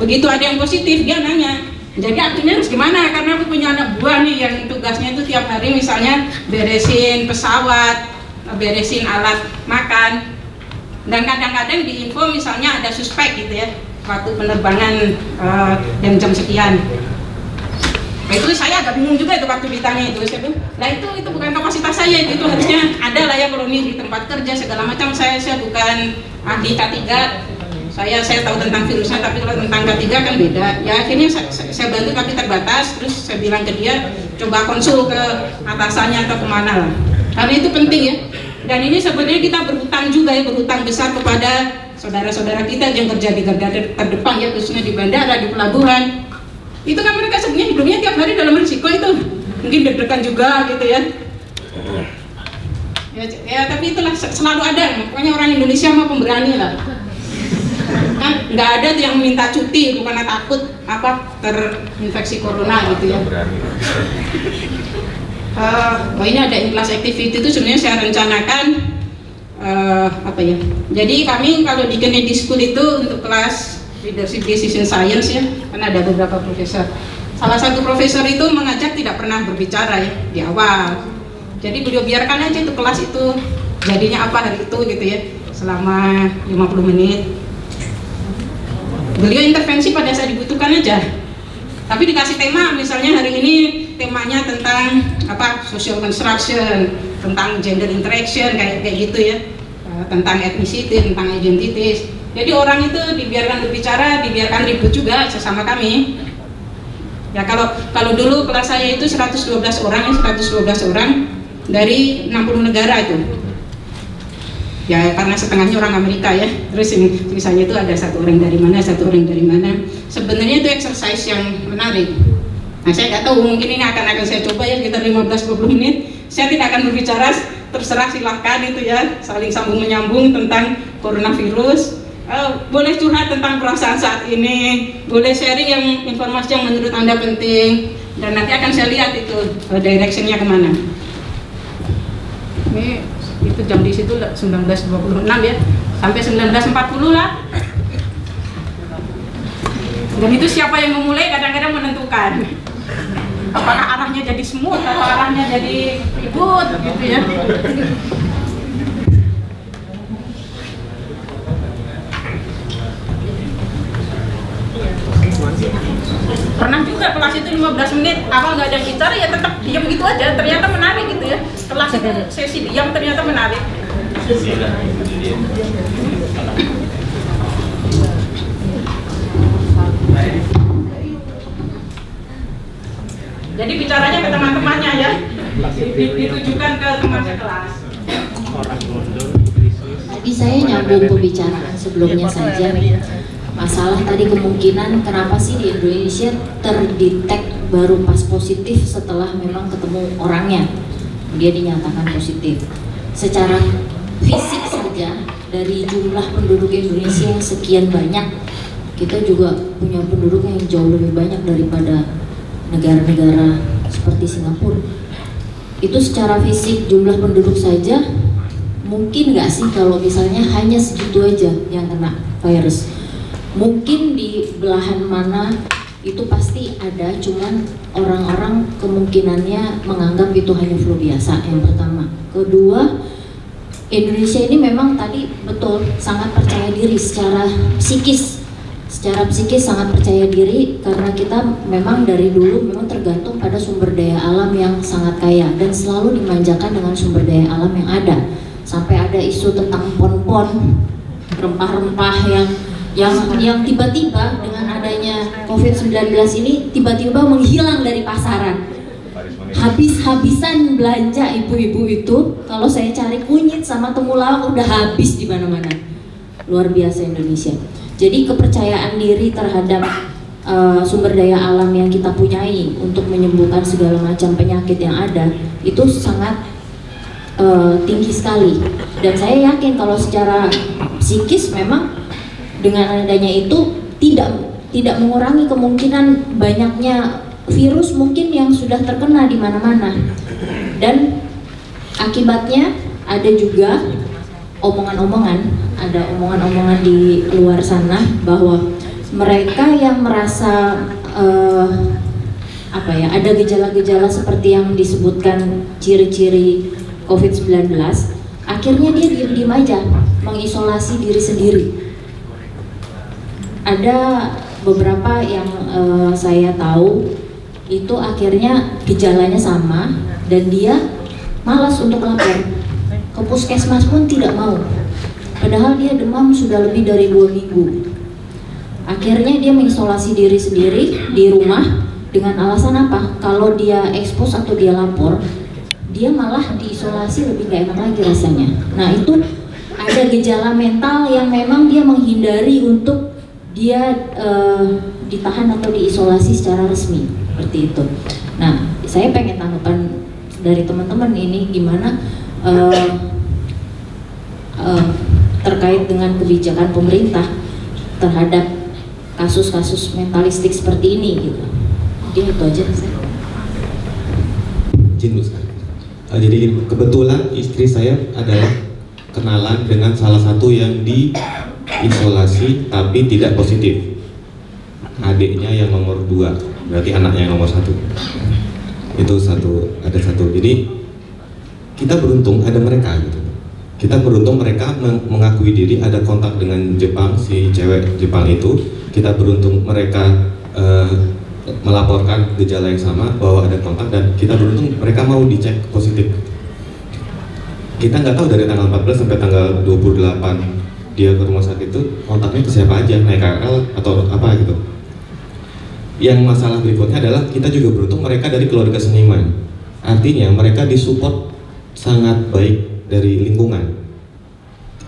Begitu ada yang positif dia nanya, jadi artinya harus gimana? Karena aku punya anak buah nih yang tugasnya itu tiap hari misalnya beresin pesawat, beresin alat makan, dan kadang-kadang di info misalnya ada suspek gitu ya, waktu penerbangan jam sekian. Nah, itu saya agak bingung juga itu waktu ditanya itu. Saya bilang, nah itu bukan kapasitas saya, itu harusnya ada lah ya kalau ini di tempat kerja segala macam. Saya bukan ahli K3, saya tahu tentang virusnya, tapi kalau tentang K3 kan beda. Ya akhirnya saya bantu tapi terbatas. Terus saya bilang ke dia, coba konsul ke atasannya atau kemana lah. Karena itu penting ya. Dan ini sebenarnya kita berhutang juga ya, berhutang besar kepada saudara-saudara kita yang kerja di garda terdepan ya, khususnya di bandara, di pelabuhan. Itu kan mereka sebenarnya hidupnya tiap hari dalam risiko itu, mungkin deg-degan juga gitu ya. Ya tapi itulah selalu ada, pokoknya orang Indonesia mah pemberani lah. Kan nggak ada tuh yang minta cuti bukan takut terinfeksi corona gitu ya. Ini ada in-class activity itu sebenarnya saya rencanakan Jadi kami kalau di Kennedy School itu untuk kelas Leadership Decision Science ya, kan ada beberapa profesor. Salah satu profesor itu mengajak tidak pernah berbicara ya di awal. Jadi beliau biarkan aja itu kelas itu jadinya apa hari itu gitu ya, selama 50 menit. Beliau intervensi pada saat dibutuhkan aja. Tapi dikasih tema, misalnya hari ini temanya tentang social construction, tentang gender interaction kayak gitu ya, tentang ethnicity, tentang identities. Jadi orang itu dibiarkan berbicara, dibiarkan ribut juga sesama kami. Ya kalau dulu kelas saya itu 112 orang dari 60 negara itu. Ya karena setengahnya orang Amerika ya. Terus misalnya itu ada satu orang dari mana. Sebenarnya itu exercise yang menarik. Nah saya nggak tahu, mungkin ini akan saya coba ya sekitar 15-20 menit. Saya tidak akan berbicara, terserah silahkan itu ya, saling sambung menyambung tentang coronavirus. Boleh curhat tentang perasaan saat ini, boleh sharing yang informasi yang menurut Anda penting, dan nanti akan saya lihat itu directionnya kemana. Ini itu jam di situ 19.26 ya, sampai 19.40 lah. Dan itu siapa yang memulai kadang-kadang menentukan apakah arahnya jadi smooth atau arahnya jadi ribut gitu ya. Pernah juga kelas itu 15 menit awal nggak ada yang bicara ya tetap diam gitu aja, ternyata menarik gitu ya. Kelas itu sesi diam ternyata menarik. Jadi bicaranya ke teman-temannya ya, ditujukan ke teman sekelas.
Tadi saya nyambung pembicaraan sebelumnya saja. Masalah tadi kemungkinan kenapa sih di Indonesia terdetek baru pas positif setelah memang ketemu orangnya dia dinyatakan positif. Secara fisik saja dari jumlah penduduk Indonesia yang sekian banyak, kita juga punya penduduk yang jauh lebih banyak daripada negara-negara seperti Singapura. Itu secara fisik jumlah penduduk saja, mungkin nggak sih kalau misalnya hanya segitu aja yang kena virus? Mungkin di belahan mana itu pasti ada, cuman orang-orang kemungkinannya menganggap itu hanya flu biasa, yang pertama. Kedua, Indonesia ini memang tadi betul sangat percaya diri secara psikis sangat percaya diri karena kita memang dari dulu memang tergantung pada sumber daya alam yang sangat kaya dan selalu dimanjakan dengan sumber daya alam yang ada. Sampai ada isu tentang pon-pon, rempah-rempah yang tiba-tiba dengan adanya COVID-19 ini tiba-tiba menghilang dari pasaran. Habis-habisan belanja ibu-ibu itu, kalau saya cari kunyit sama temulawak udah habis di mana-mana. Luar biasa Indonesia. Jadi kepercayaan diri terhadap sumber daya alam yang kita punyai untuk menyembuhkan segala macam penyakit yang ada itu sangat tinggi sekali. Dan saya yakin kalau secara psikis memang dengan adanya itu tidak mengurangi kemungkinan banyaknya virus mungkin yang sudah terkena di mana-mana. Dan akibatnya ada juga ada omongan-omongan di luar sana bahwa mereka yang merasa ada gejala-gejala seperti yang disebutkan ciri-ciri COVID-19, akhirnya dia diam-diam aja mengisolasi diri sendiri. Ada beberapa yang saya tahu itu akhirnya gejalanya sama dan dia malas untuk lapor ke puskesmas pun tidak mau, padahal dia demam sudah lebih dari 2 minggu. Akhirnya dia mengisolasi diri sendiri di rumah dengan alasan apa? Kalau dia ekspos atau dia lapor, dia malah diisolasi lebih gak enak lagi rasanya. Nah itu ada gejala mental yang memang dia menghindari untuk dia ditahan atau diisolasi secara resmi, seperti itu. Nah saya pengen tanggapan dari teman-teman ini gimana terkait dengan kebijakan pemerintah terhadap kasus-kasus mentalistik seperti ini gitu. Dia itu aja saya.
Izin sekali. Jadi kebetulan istri saya adalah kenalan dengan salah satu yang diisolasi tapi tidak positif. Adiknya yang nomor 2, berarti anaknya yang nomor 1. Itu ada satu. Jadi kita beruntung ada mereka gitu. Kita beruntung mereka mengakui diri ada kontak dengan Jepang, si cewek Jepang itu. Kita beruntung mereka melaporkan gejala yang sama bahwa ada kontak, dan kita beruntung mereka mau dicek positif. Kita nggak tahu dari tanggal 14 sampai tanggal 28 dia ke rumah sakit itu kontaknya ke siapa aja, naik KRL atau apa gitu. Yang masalah berikutnya adalah kita juga beruntung mereka dari keluarga seniman. Artinya mereka disupport sangat baik dari lingkungan.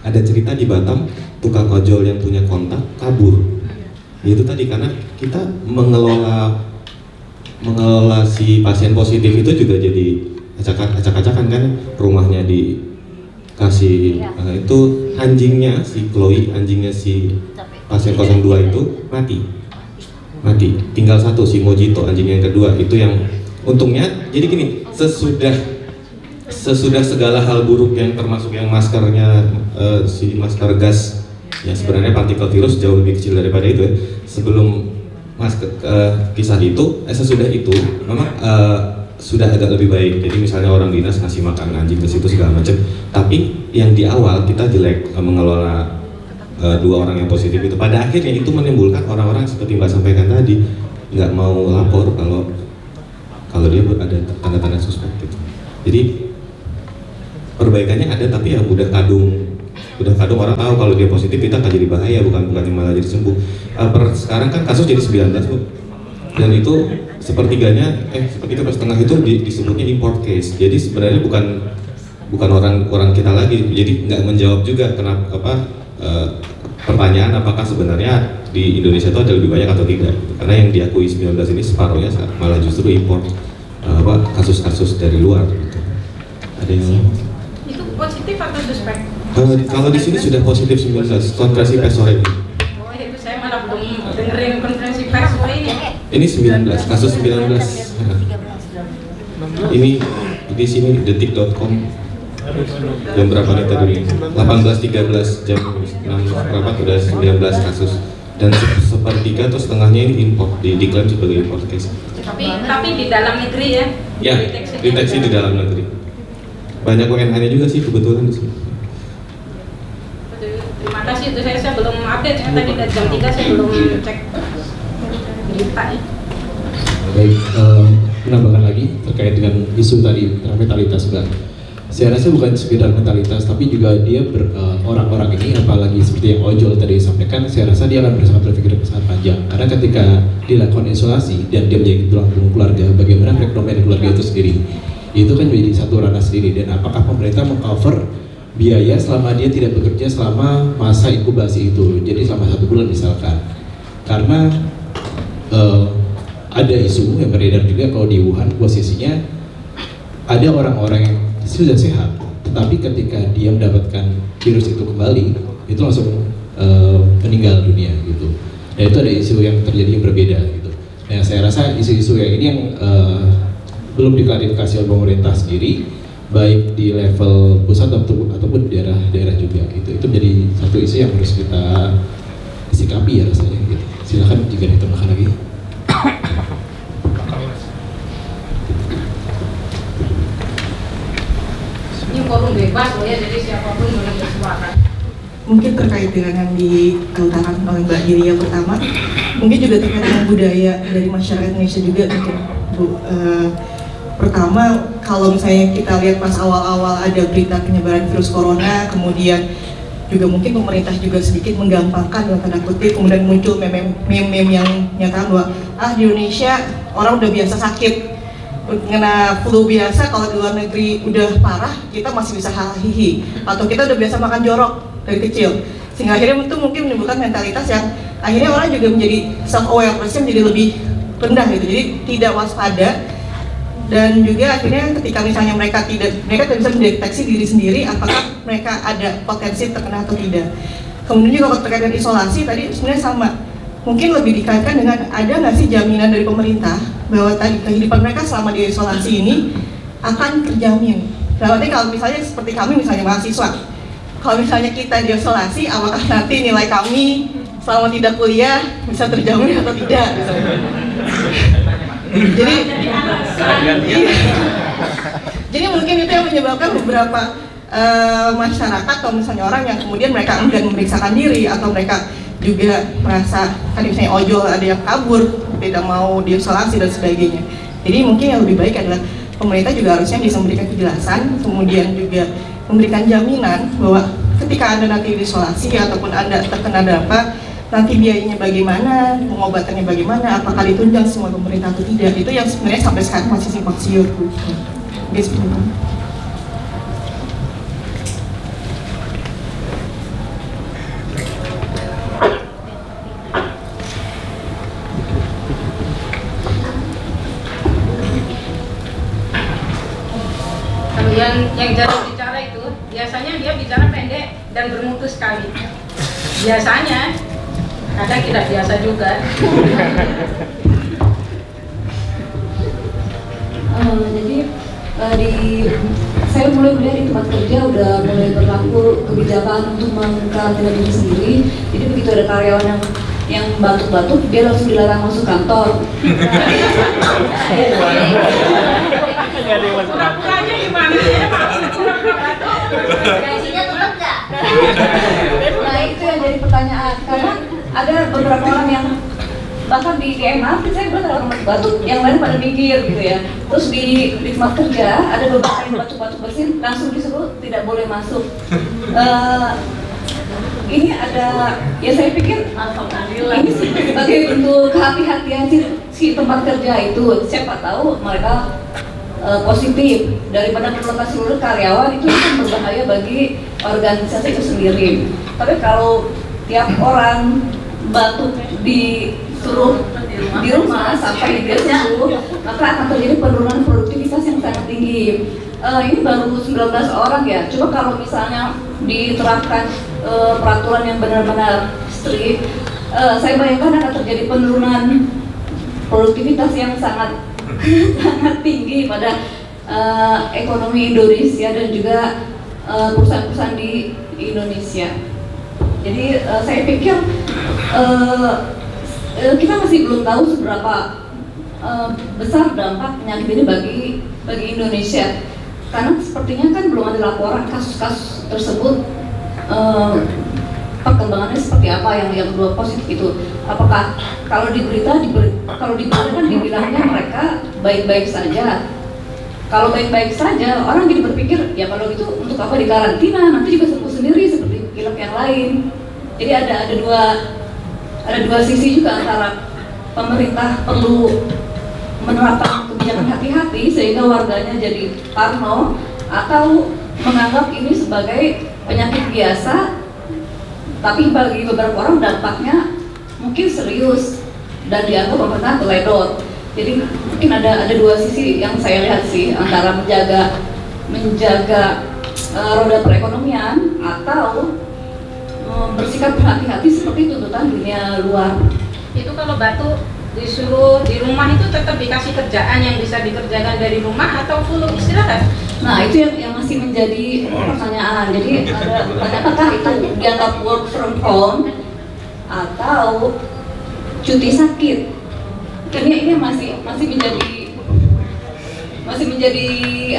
Ada cerita di Batam, tukang ojol yang punya kontak kabur. Itu tadi karena kita mengelola si pasien positif itu juga jadi acak-acakan kan, rumahnya dikasih itu anjingnya si Chloe, anjingnya si pasien 02 itu mati, tinggal satu si Mojito, anjing yang kedua itu yang untungnya. Jadi gini, sesudah segala hal buruk yang termasuk yang maskernya si masker gas ya sebenarnya partikel virus jauh lebih kecil daripada itu ya. Sebelum kisah itu, sesudah itu memang sudah agak lebih baik. Jadi misalnya orang dinas ngasih makan anjing ke situ segala macam. Tapi yang di awal kita jelek mengelola 2 orang yang positif itu. Pada akhirnya itu menimbulkan orang-orang seperti Mbak sampaikan tadi nggak mau lapor kalau dia ada tanda-tanda suspek gitu. Jadi perbaikannya ada, tapi ya udah kadung orang tahu kalau dia positif kita akan jadi bahaya, bukan malah jadi sembuh. Sekarang kan kasus jadi 19 Bu, dan itu sepertiganya sepertiga per setengah itu disebutnya import case. Jadi sebenarnya bukan orang kita lagi. Jadi nggak menjawab juga kenapa pertanyaan apakah sebenarnya di Indonesia itu ada lebih banyak atau tidak. Karena yang diakui 19 ini separuhnya malah justru import kasus-kasus dari luar. Gitu. Ada yang
itu positif atau suspek?
Kalau di sini sudah positif 19, konferensi pers sore ini.
Oh itu saya malah belum dengerin konferensi pers sore ini.
Ini 19, kasus 19. Ini di sini detik.com jam berapa nih tadi? 18.13 jam 6 berapa udah 19 kasus, dan sepertiga atau setengahnya ini import, diklaim sebagai import case.
Tapi di dalam negeri ya?
Ya, deteksi di dalam negeri. Banyak WNH-nya juga sih kebetulan di sini.
Terima kasih, itu saya belum update ya, tadi dari jam 3 saya belum cek berita ya.
Baik, menambahkan lagi terkait dengan isu tadi mentalitas Mbak. Saya rasa bukan sekedar mentalitas, tapi juga dia orang-orang ini, apalagi seperti yang ojol tadi sampaikan, saya rasa dia akan berpikir sangat panjang. Karena ketika dilakukan isolasi dan dia menjadi tulang punggung keluarga, bagaimana perekonomian keluarga itu sendiri, itu kan menjadi satu ranah sendiri. Dan apakah pemerintah mengcover biaya selama dia tidak bekerja selama masa inkubasi itu, jadi selama 1 bulan misalkan. Karena ada isu yang beredar juga kalau di Wuhan posisinya ada orang-orang yang sudah sehat, tetapi ketika dia mendapatkan virus itu kembali, itu langsung meninggal dunia gitu. Dan itu ada isu yang terjadi yang berbeda gitu. Nah saya rasa isu-isu yang ini yang belum diklarifikasi oleh pemerintah sendiri, baik di level pusat ataupun daerah-daerah juga. Itu menjadi satu isu yang harus kita sikapi ya rasanya gitu. Silakan jika ditambahkan lagi.
Ini forum bebas loh ya, jadi siapapun boleh bersuara.
Mungkin terkait dengan yang diutarakan oleh Mbak Diri yang pertama, mungkin juga terkait dengan budaya dari masyarakat Indonesia juga mungkin Bu. Pertama, kalau misalnya kita lihat pas awal-awal ada berita penyebaran virus corona, kemudian juga mungkin pemerintah juga sedikit menggampangkan dalam tanda kutip, kemudian muncul meme yang nyatakan bahwa di Indonesia orang udah biasa sakit, kena flu biasa, kalau di luar negeri udah parah kita masih bisa hihi, atau kita udah biasa makan jorok dari kecil, sehingga akhirnya itu mungkin menimbulkan mentalitas yang akhirnya orang juga menjadi self-awareness-nya menjadi lebih rendah gitu, jadi tidak waspada. Dan juga akhirnya ketika misalnya mereka tidak bisa mendeteksi diri sendiri apakah mereka ada potensi terkena atau tidak. Kemudian juga kalau terkait dengan isolasi tadi sebenarnya sama, mungkin lebih dikaitkan dengan ada nggak sih jaminan dari pemerintah bahwa tadi kehidupan mereka selama di isolasi ini akan terjamin. Berarti kalau misalnya seperti kami misalnya mahasiswa, kalau misalnya kita di isolasi, apakah nanti nilai kami selama tidak kuliah bisa terjamin atau tidak misalnya. Jadi mungkin itu yang menyebabkan beberapa masyarakat atau misalnya orang yang kemudian mereka enggan memeriksakan diri, atau mereka juga merasa tadi misalnya ojol, ada yang kabur, tidak mau diisolasi dan sebagainya. Jadi mungkin yang lebih baik adalah pemerintah juga harusnya bisa memberikan kejelasan, kemudian juga memberikan jaminan bahwa ketika Anda nanti diisolasi ataupun Anda terkena dampak, nanti biayanya bagaimana, pengobatannya bagaimana, apakah ditunjang semua pemerintah atau tidak, itu yang sebenarnya sampai sekarang masih simpang siur. Seperti itu.
Kalau yang jarang bicara itu, biasanya dia bicara pendek dan bermutu sekali. Biasanya, kadang tidak biasa juga.
Jadi saya mulai kuliah di tempat kerja udah mulai berlaku kebijakan untuk mengkarantina diri sendiri. Jadi begitu ada karyawan yang batuk-batuk, dia langsung dilarang masuk kantor.
Pura-puranya gimana?
Gajinya tetap nggak? Nah itu yang jadi pertanyaan, karena ada beberapa orang yang bahkan di MRT saya bilang ada orang batuk, yang lain pada mikir gitu ya. Terus di tempat kerja ada beberapa yang batuk-batuk bersin, langsung disuruh tidak boleh masuk. Ini ada, ya saya pikir ini sebagai bentuk kehati-hatian si tempat kerja itu. Siapa tahu mereka positif, daripada menemukan seluruh karyawan itu kan berbahaya bagi organisasi itu sendiri. Tapi kalau tiap orang batuk disuruh di rumah sampai dia sembuh, maka akan terjadi penurunan produktivitas yang sangat tinggi. Ini baru 19 orang ya. Coba kalau misalnya diterapkan peraturan yang benar-benar strict, saya bayangkan akan terjadi penurunan produktivitas yang sangat sangat tinggi pada ekonomi Indonesia dan juga perusahaan-perusahaan di Indonesia. Jadi saya pikir kita masih belum tahu seberapa besar dampak penyakit ini bagi Indonesia, karena sepertinya kan belum ada laporan kasus-kasus tersebut. Perkembangannya seperti apa yang dua positif itu? Apakah kalau di berita kan dibilangnya mereka baik-baik saja. Kalau baik-baik saja, orang jadi berpikir ya kalau gitu untuk apa dikarantina, nanti juga sembuh sendiri seperti pilek yang lain. Jadi ada dua sisi juga, antara pemerintah perlu menerapkan kebijakan hati-hati sehingga warganya jadi parno, atau menganggap ini sebagai penyakit biasa, tapi bagi beberapa orang dampaknya mungkin serius dan dianggap pemerintah teledor. Jadi mungkin ada dua sisi yang saya lihat sih, antara menjaga roda perekonomian atau bersikap berhati-hati seperti tuntutan dunia luar.
Itu kalau batuk disuruh di rumah itu tetap dikasih kerjaan yang bisa dikerjakan dari rumah atau full istirahat?
Nah itu yang masih menjadi pertanyaan. Jadi ada apakah itu dianggap work from home atau cuti sakit? Ini masih menjadi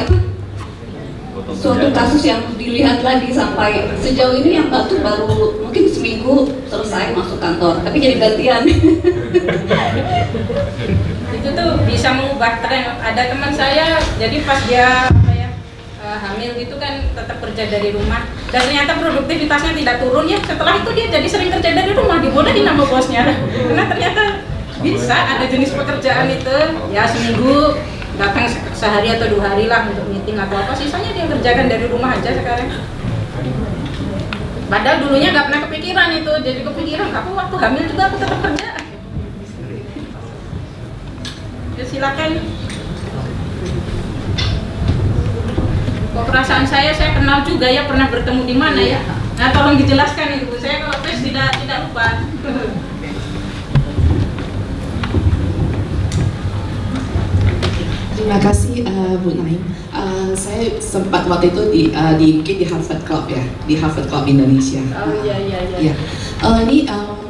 apa? Suatu kasus yang dilihat lagi sampai sejauh ini yang baru mungkin seminggu selesai masuk kantor, tapi jadi gantian.
Itu tuh bisa mengubah tren. Ada teman saya, jadi pas dia hamil gitu kan tetap kerja dari rumah dan ternyata produktivitasnya tidak turun ya. Setelah itu dia jadi sering kerja dari rumah, dibolehin sama bosnya karena ternyata bisa ada jenis pekerjaan itu ya seminggu datang sehari atau 2 hari lah untuk meeting atau apa, sisanya dia kerjakan dari rumah aja sekarang. Padahal dulunya nggak pernah kepikiran itu, jadi kepikiran aku waktu hamil juga aku tetap kerja. Ya silakan. Kok perasaan saya kenal juga ya, pernah bertemu di mana ya? Nah tolong dijelaskan Ibu, saya kalau tes tidak lupa.
Terima kasih Bu Naim. Saya sempat waktu itu di Harvard Club ya, di Harvard Club Indonesia.
Oh iya.
Ini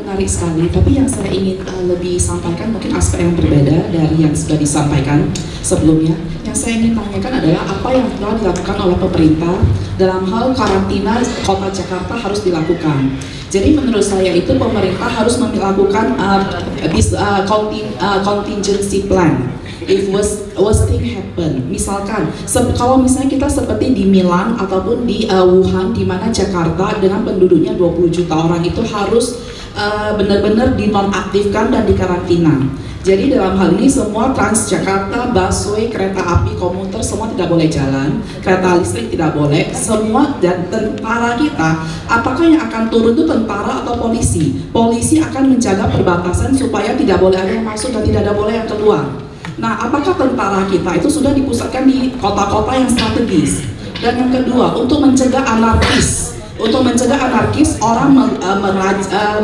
menarik sekali. Tapi yang saya ingin lebih sampaikan mungkin aspek yang berbeda dari yang sudah disampaikan sebelumnya. Yang saya ingin tanyakan adalah apa yang telah dilakukan oleh pemerintah dalam hal karantina Kota Jakarta harus dilakukan. Jadi menurut saya itu pemerintah harus melakukan contingency plan. If worst thing happen, misalkan kalau misalnya kita seperti di Milan ataupun di Wuhan, di mana Jakarta dengan penduduknya 20 juta orang itu harus benar-benar dinonaktifkan dan dikarantina. Jadi dalam hal ini semua Transjakarta, busway, kereta api, komuter semua tidak boleh jalan, kereta listrik tidak boleh, semua. Dan tentara kita, apakah yang akan turun itu tentara atau polisi? Polisi akan menjaga perbatasan supaya tidak boleh ada yang masuk dan tidak ada boleh yang keluar. Nah, apakah tentara kita itu sudah dipusatkan di kota-kota yang strategis? Dan yang kedua, untuk mencegah anarkis, orang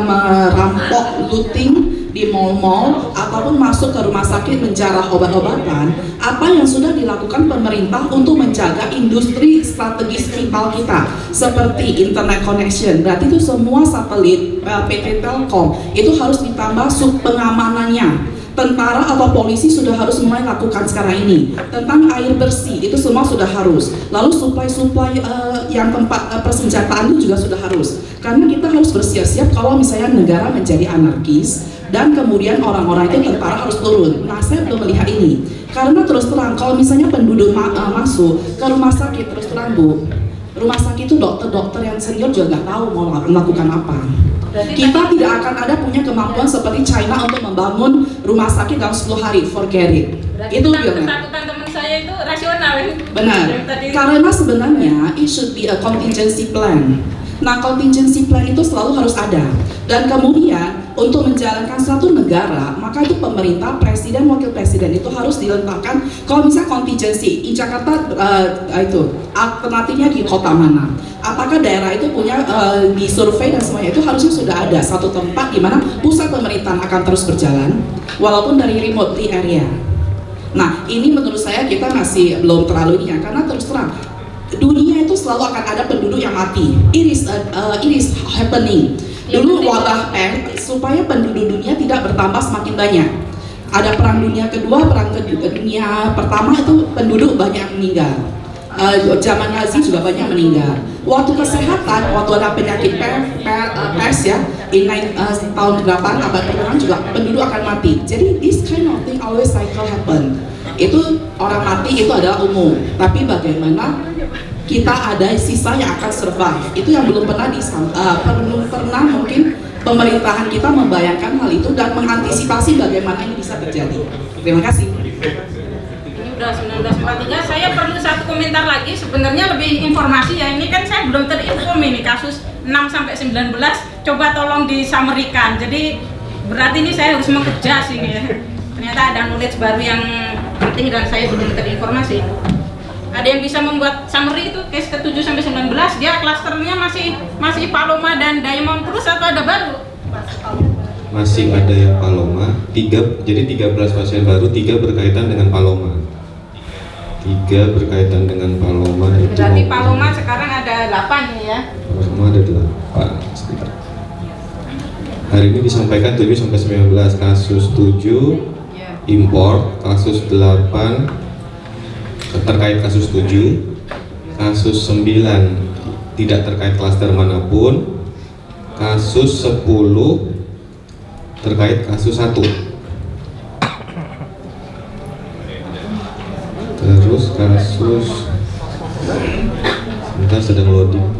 merampok, looting di mall-mall ataupun masuk ke rumah sakit menjarah obat-obatan, apa yang sudah dilakukan pemerintah untuk menjaga industri strategis vital kita seperti internet connection? Berarti itu semua satelit PT Telkom itu harus ditambah pengamanannya. Tentara atau polisi sudah harus mulai lakukan sekarang ini. Tentang air bersih itu semua sudah harus. Lalu suplai yang tempat persenjataan itu juga sudah harus. Karena kita harus bersiap-siap kalau misalnya negara menjadi anarkis dan kemudian orang-orang itu tentara harus turun. Nah, saya belum melihat ini. Karena terus terang kalau misalnya penduduk masuk ke rumah sakit, terus terang Bu, rumah sakit itu dokter-dokter yang senior juga nggak tahu mau melakukan apa. Kita tidak akan ada punya kemampuan seperti China untuk membangun rumah sakit dalam 10 hari, forget it. Itu
ketakutan teman saya itu rasional.
Benar, karena sebenarnya it should be a contingency plan. Nah, contingency plan itu selalu harus ada. Dan kemudian untuk menjalankan suatu negara, maka itu pemerintah, presiden, wakil presiden itu harus diletakkan. Kalau misalnya contingency, di Jakarta itu alternatifnya di kota mana? Apakah daerah itu punya di survei dan semuanya itu harusnya sudah ada satu tempat di mana pusat pemerintahan akan terus berjalan, walaupun dari remote area. Nah, ini menurut saya kita masih belum terlalu ini ya, karena terus terang dunia itu selalu akan ada penduduk yang mati. It is happening. Dulu wabah supaya penduduk dunia tidak bertambah semakin banyak. Ada perang dunia kedua, perang dunia pertama itu penduduk banyak meninggal. Zaman Nazi juga banyak meninggal. Waktu kesehatan, waktu ada penyakit pers ya, tahun 8 abad pertengahan juga penduduk akan mati. Jadi this kind of thing always cycle happen. Itu orang mati itu adalah umum. Tapi bagaimana kita ada sisa yang akan survive? Itu yang belum pernah mungkin pemerintahan kita membayangkan hal itu dan mengantisipasi bagaimana ini bisa terjadi. Terima kasih.
Udah 1943, saya perlu satu komentar lagi, sebenarnya lebih informasi ya, ini kan saya belum terinform ini kasus 6-19, coba tolong disamerikan, jadi berarti ini saya harus mengejas ini ya, ternyata ada knowledge baru yang penting dan saya belum terinformasi. Ada yang bisa membuat summary itu case ke-7-19, dia klasternya masih Paloma dan Diamond terus atau ada baru?
masih ada yang Paloma, jadi 13 pasien baru, 3 berkaitan dengan Paloma. 3 berkaitan dengan Paloma itu.
Berarti Paloma sekarang ada 8 nih ya.
Paloma ada 8. Sebentar. Hari ini disampaikan 7 sampai 19 kasus 7 impor, kasus 8 terkait kasus 7, kasus 9 tidak terkait klaster manapun, kasus 10 terkait kasus 1. Terus kasus sebentar sedang loading.